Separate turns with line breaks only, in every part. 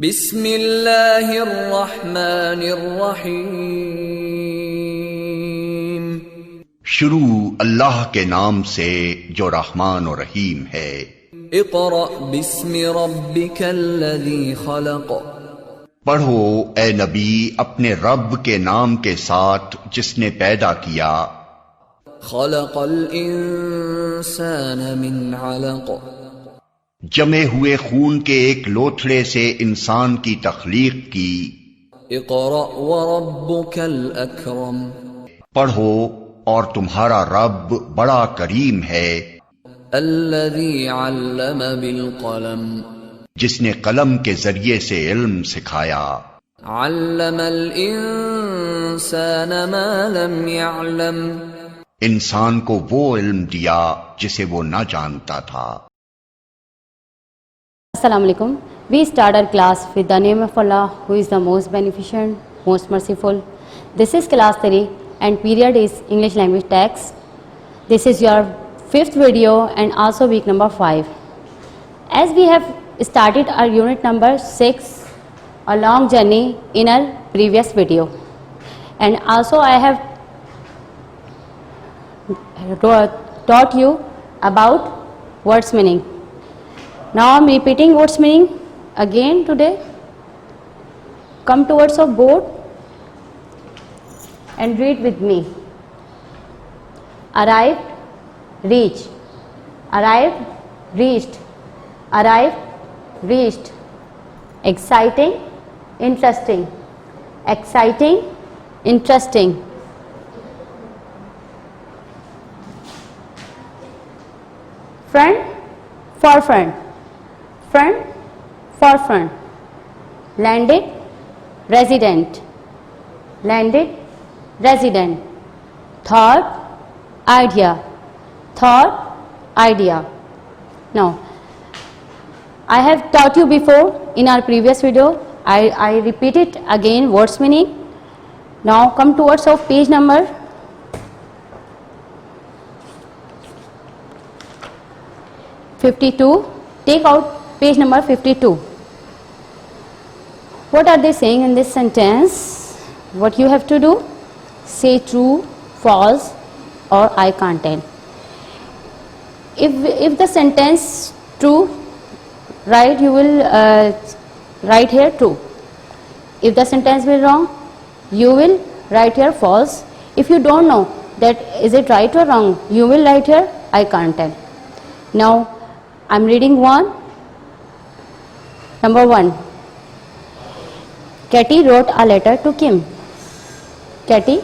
बिस्मिल्लाहिर्रहमानिर्रहीम।
शुरू अल्लाह के नाम से जो रहमान और रहीम है।
इक़रा बिस्मि रब्बिकल्लज़ी खलक़।
पढ़ो ए नबी अपने रब के नाम के साथ जिसने पैदा किया।
खलक़ल इंसान मिन अलक़।
जमे हुए खून के एक लोथड़े से इंसान की तख्लीक की।
इक़रा व रब्बुकल अकरम।
पढ़ो और तुम्हारा रब बड़ा करीम है।
अल्लज़ी अल्लम बिल क़लम।
जिसने कलम के जरिए से इल्म सिखाया।
अल्लमल इंसान मा लम यअलम।
इंसान को वो इल्म दिया जिसे वो न जानता था।
Assalamu alaikum. We start our class with the name of Allah, who is the most beneficent, most merciful. This is class 3 and period is English language text. This is your 5th video and also week number 5. As we have started our unit number 6, a long journey in our previous video, and also I have taught you about words meaning. Now I am repeating words meaning again today. Come towards a board and read with me. Arrived, reach. Arrived, reached. Arrived, reached. Exciting, interesting. Exciting, interesting. Friend, for friend. Friend, for friend. Landed, resident. Landed, resident. Thought, idea. Thought, idea. Now, I have taught you before in our previous video. I repeat it again, words meaning. Now come towards of page number 52. Take out page number 52. What are they saying in this sentence? What you have to do? Say true, false or I can't tell. If the sentence true, right, you will write here true. If the sentence will wrong, you will write here false. If you don't know that is it right or wrong, you will write here I can't tell. Now I am reading one. Number 1. Katie wrote a letter to Kim. Katie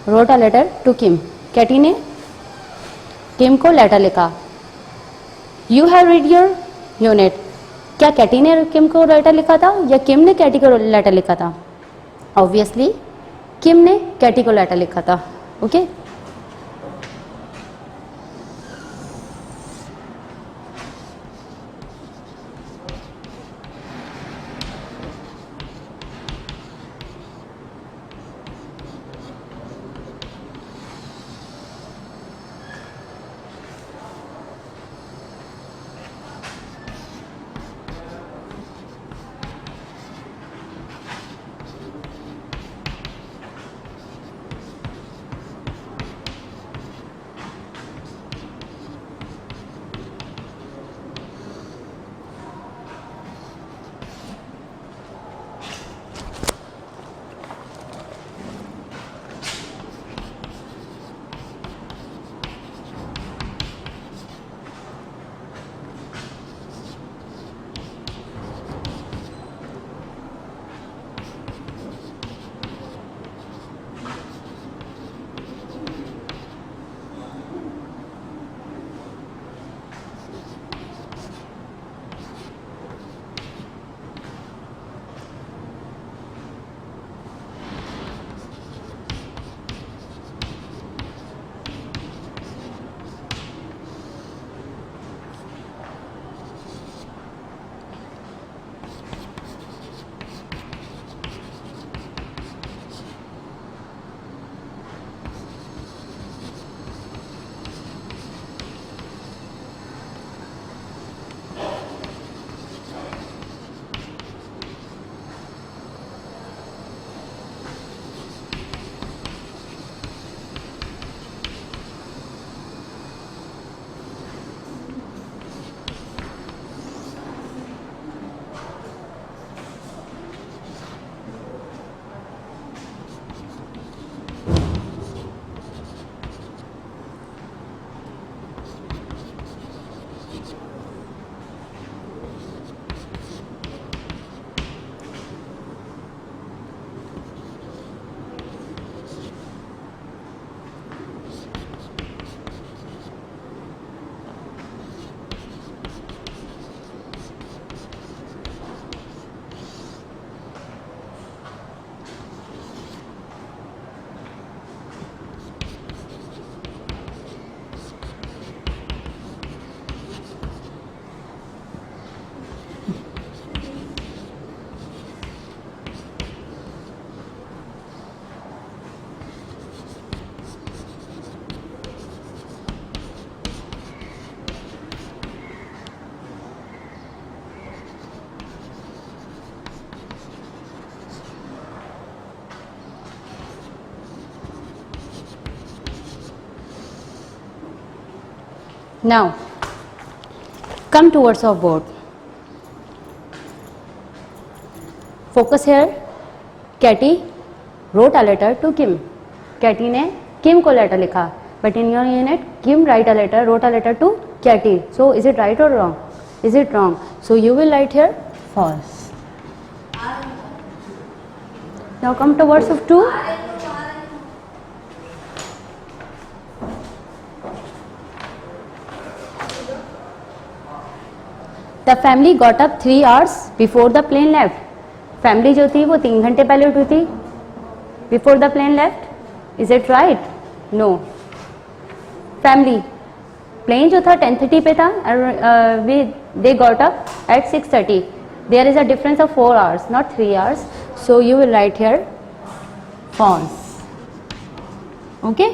wrote a letter to Kim. Katie ने Kim को letter लिखा. You have read your unit. क्या Katie ने किम को letter लिखा था या किम ने कैटी को लेटर लिखा था? Obviously किम ने कैटी को लेटर लिखा था. Okay Now, come towards our board. Focus here. Katie wrote a letter to Kim. Katie ने Kim को letter लिखा. But in your unit, Kim wrote a letter to Katie. So is it right or wrong? Is it wrong? So you will write here false. Now come towards of 2. The family got up 3 hours before the plane left. Family जो थी वो 3 घंटे पहले उठी थी. Before the plane left. Is it right? No. Family. Plane जो था 10:30 पे था. They got up at 6:30. There is a difference of 4 hours, not 3 hours. So you will write here false. Okay.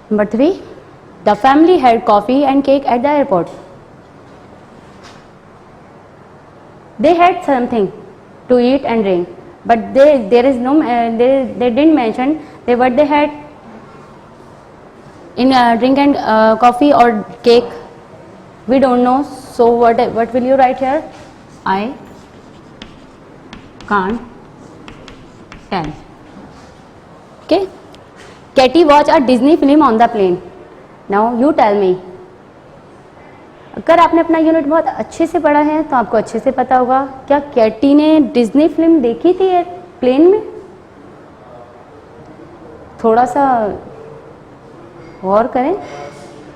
Number 3. The family had coffee and cake at the airport. They had something to eat and drink, but there is no they didn't mention what they had in drink and coffee or cake. We don't know. So what will you write here? I can't tell. Okay. Katie watched a Disney film on the plane. Now you tell me. अगर आपने अपना unit बहुत अच्छे से पढ़ा है तो आपको अच्छे से पता होगा, क्या कैटी ने डिज्नी फिल्म देखी थी प्लेन में? थोड़ा सा गौर करें.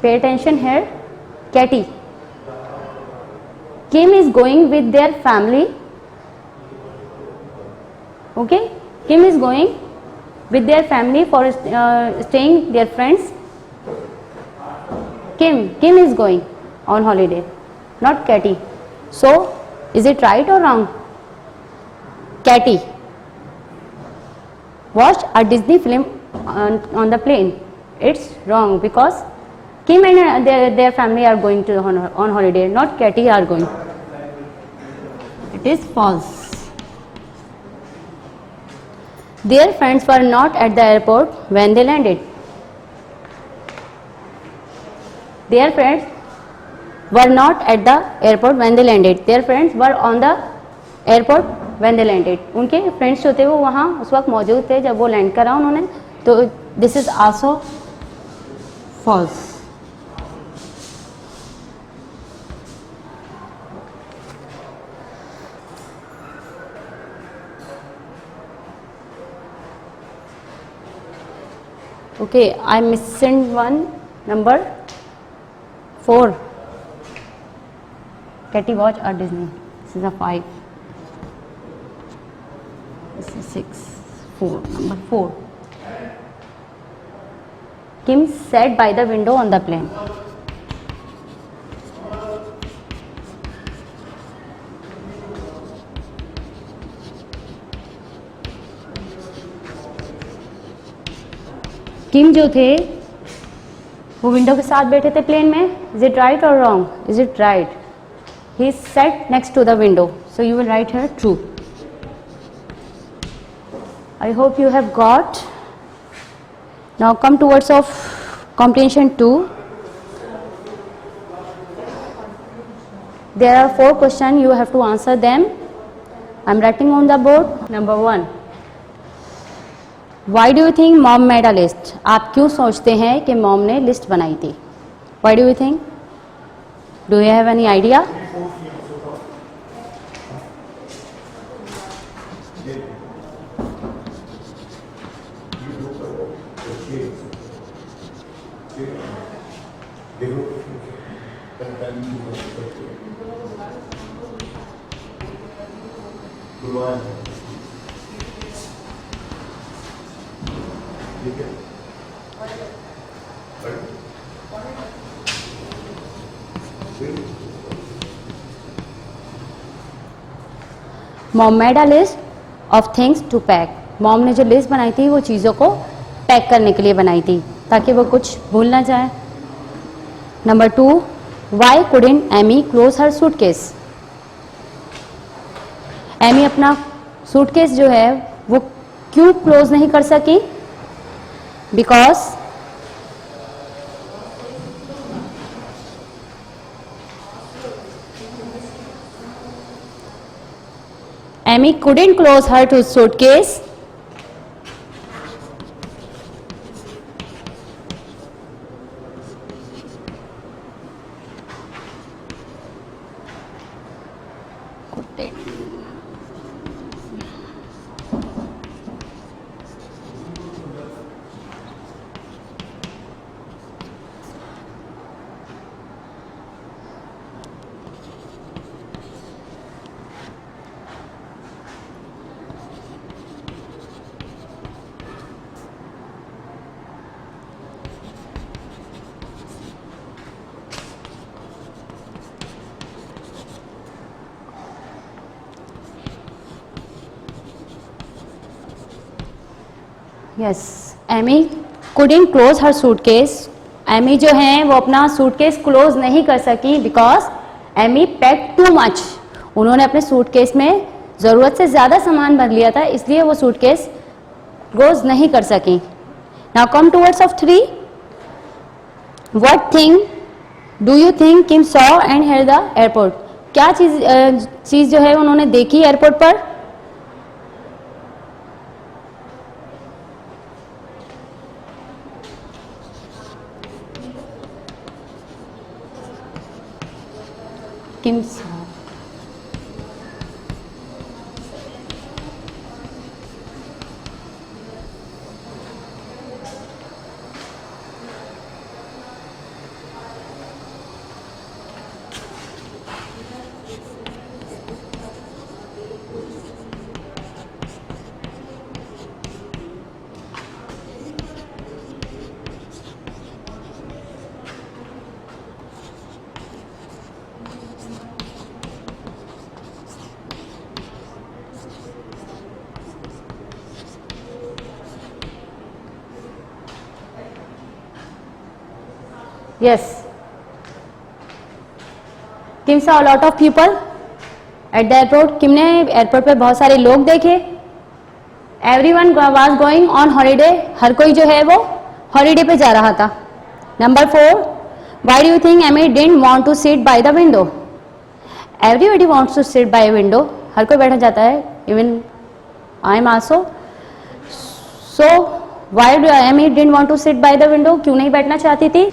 Pay attention here. Katie. Kim is going with their family. Okay. Kim is going with their family for staying their friends. Kim is going on holiday, not Katie. So, is it right or wrong? Katie watched a Disney film on the plane. It's wrong because Kim and their family are going to on holiday, not Katie are going. It is false. Their friends were not at the airport when they landed. Their friends were not at the airport when they landed. Their friends were on the airport when they landed. उनके friends जो थे वो वहाँ उस वक्त मौजूद थे जब वो लैंड करा उन्होंने. तो this is also false. Okay, I missing one. Number 4. Katie watched a Disney. This is a 5. This is 6. 4. Number 4. Kim sat by the window on the plane. किम जो थे वो विंडो के साथ बैठे थे प्लेन में. Is it right or wrong? Is it right? He sat next to the window. So you will write here true. I hope you have got. Now come towards of comprehension 2. There are 4 questions. You have to answer them. I am writing on the board. Number 1. Why do you think mom made a list? आप क्यों सोचते हैं कि mom ने list बनाई थी? Why do you think? Do you have any idea? Mom made a list of things to pack. Mom ने जो लिस्ट बनाई थी वो चीज़ों को पैक करने के लिए बनाई थी ताकि वो कुछ भूल ना जाए. Number 2. Why couldn't Amy close her suitcase? Amy अपना सूटकेस जो है वो क्यों क्लोज नहीं कर सकी? Because Amy couldn't close her suitcase. Yes, Amy couldn't close her suitcase. Amy जो है वो अपना सूटकेस क्लोज नहीं कर सकी because Amy packed too much. उन्होंने अपने सूटकेस में ज़रूरत से ज़्यादा सामान भर लिया था, इसलिए वो सूटकेस क्लोज नहीं कर सकी. Now come towards of 3. What thing do you think Kim saw and here the airport? क्या चीज़ जो है उन्होंने देखी एयरपोर्ट पर? Kim saw. Yes. Kim saw a lot of people at the airport. किम ने एयरपोर्ट पे बहुत सारे लोग देखे. Everyone was going on holiday. हर कोई जो है वो हॉलीडे पे जा रहा था. Number 4. Why do you think Amy didn't want to sit by the window? Everybody wants to sit by a window. हर कोई बैठा जाता है. Even I am also. So why do Amy didn't want to sit by the window? क्यों नहीं बैठना चाहती थी?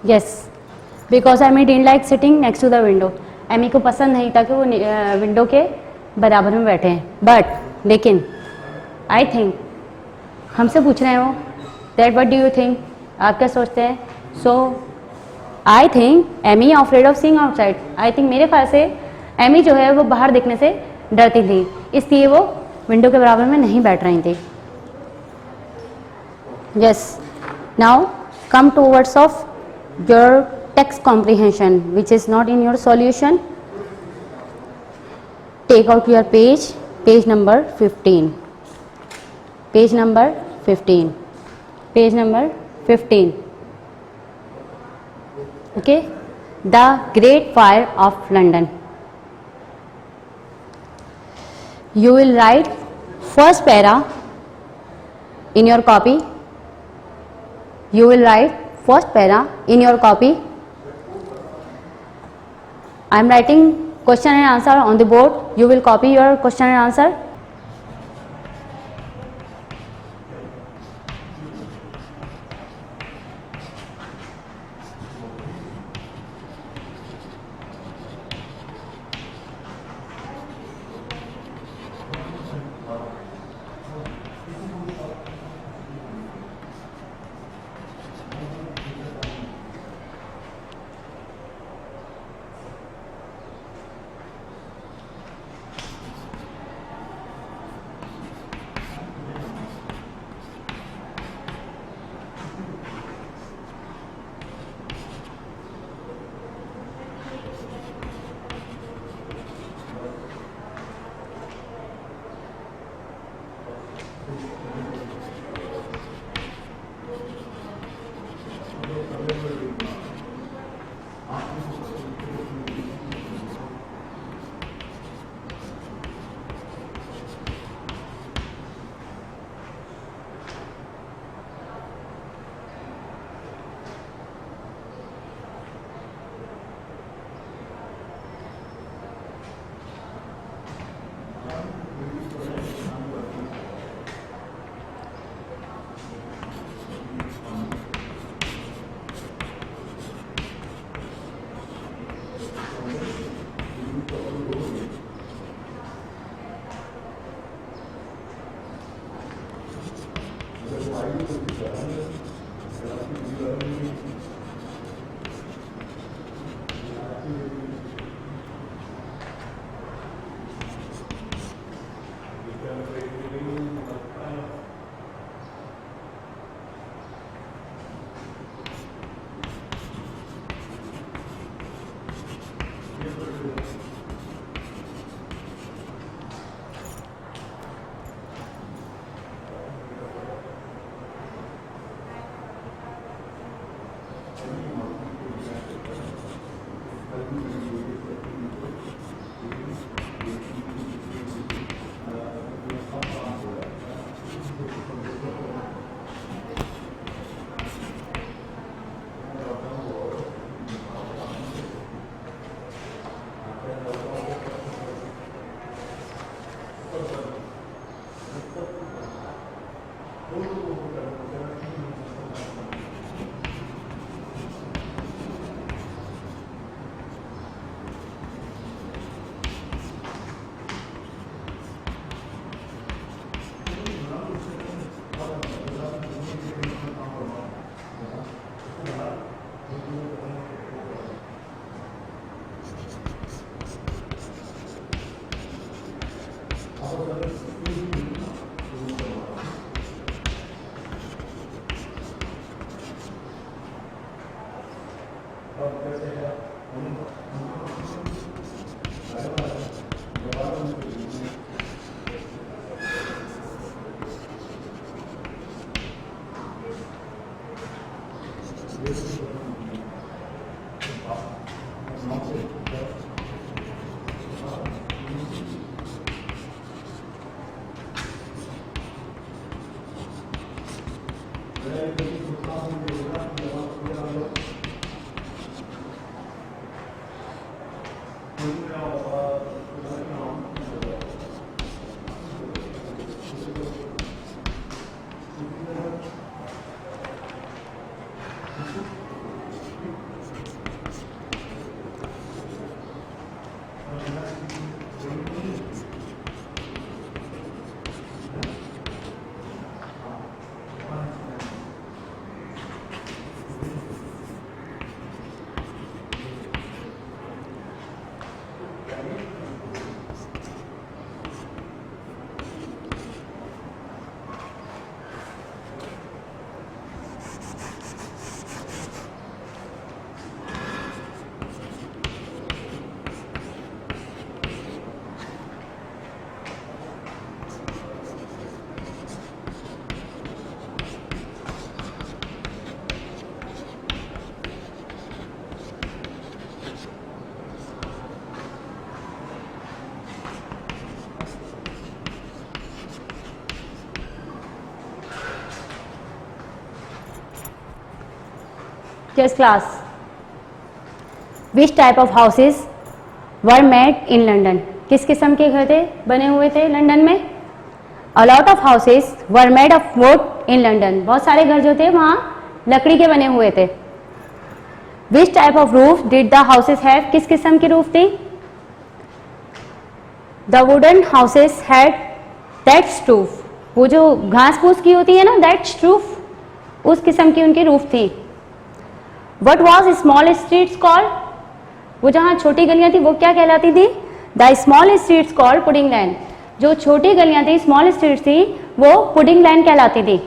Yes, because Amy didn't like sitting next to the window. Amy को पसंद नहीं था कि वो विंडो के बराबर में बैठे हैं. बट लेकिन आई थिंक हमसे पूछ रहे हैं वो that what do you think, आप क्या सोचते हैं? So I think Amy afraid of seeing outside. I think मेरे ख्याल से एमी जो है वो बाहर देखने से डरती थी, इसलिए वो विंडो के बराबर में नहीं बैठ रही थी. Yes, now come towards of your text comprehension which is not in your solution. Take out your page number 15, page number 15, page number 15. Okay, the Great Fire of London. You will write first para In your copy, you will write first para in your copy. I am writing question and answer on the board. You will copy your question and answer. Yes class. Which type of houses were made in London? किस किस्म के घर थे बने हुए थे London में? A lot of houses were made of wood in London. बहुत सारे घर जो थे वहाँ लकड़ी के बने हुए थे. Which type of roof did the houses have? किस किस्म की रूफ थी? The wooden houses had thatched roof. वो जो घास फूस की होती है ना thatched roof, उस किस्म की उनकी रूफ थी. What was small streets called? वो जहाँ छोटी गलियाँ थी वो क्या कहलाती थी? The small streets called pudding lane. जो छोटी गलियाँ थी स्मॉल स्ट्रीट थी वो पुडिंग लाइन कहलाती थी.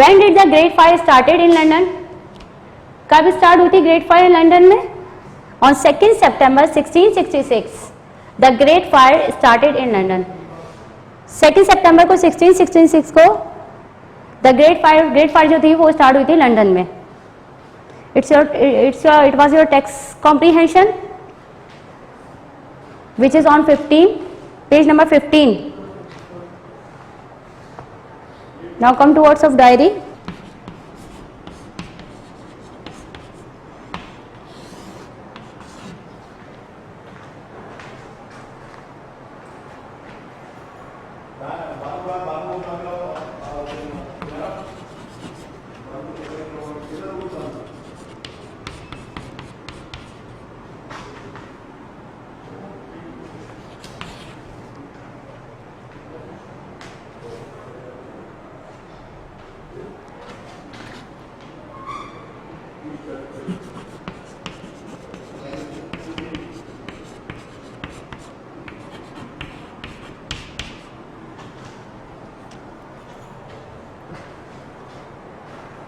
When did the Great Fire started in London? कब स्टार्ट हुई थी ग्रेट फायर लंदन में? On 2 September 1666 the Great Fire started in London. 2 सितंबर को 1666 को द ग्रेट फायर जो थी वो स्टार्ट हुई थी लंदन में. It was your text comprehension which is on 15, page number 15. Now come to words of diary.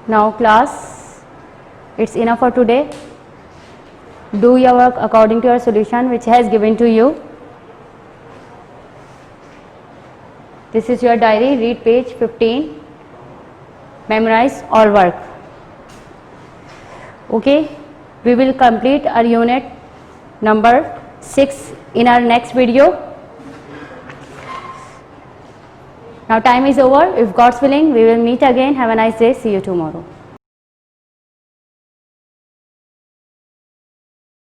Now class, it's enough for today. Do your work according to your solution which has given to you. This is your diary. Read page 15. Memorize all work. Okay, we will complete our unit number 6 in our next video. Now time is over. If God's willing, we will meet again. Have a nice day. See you tomorrow.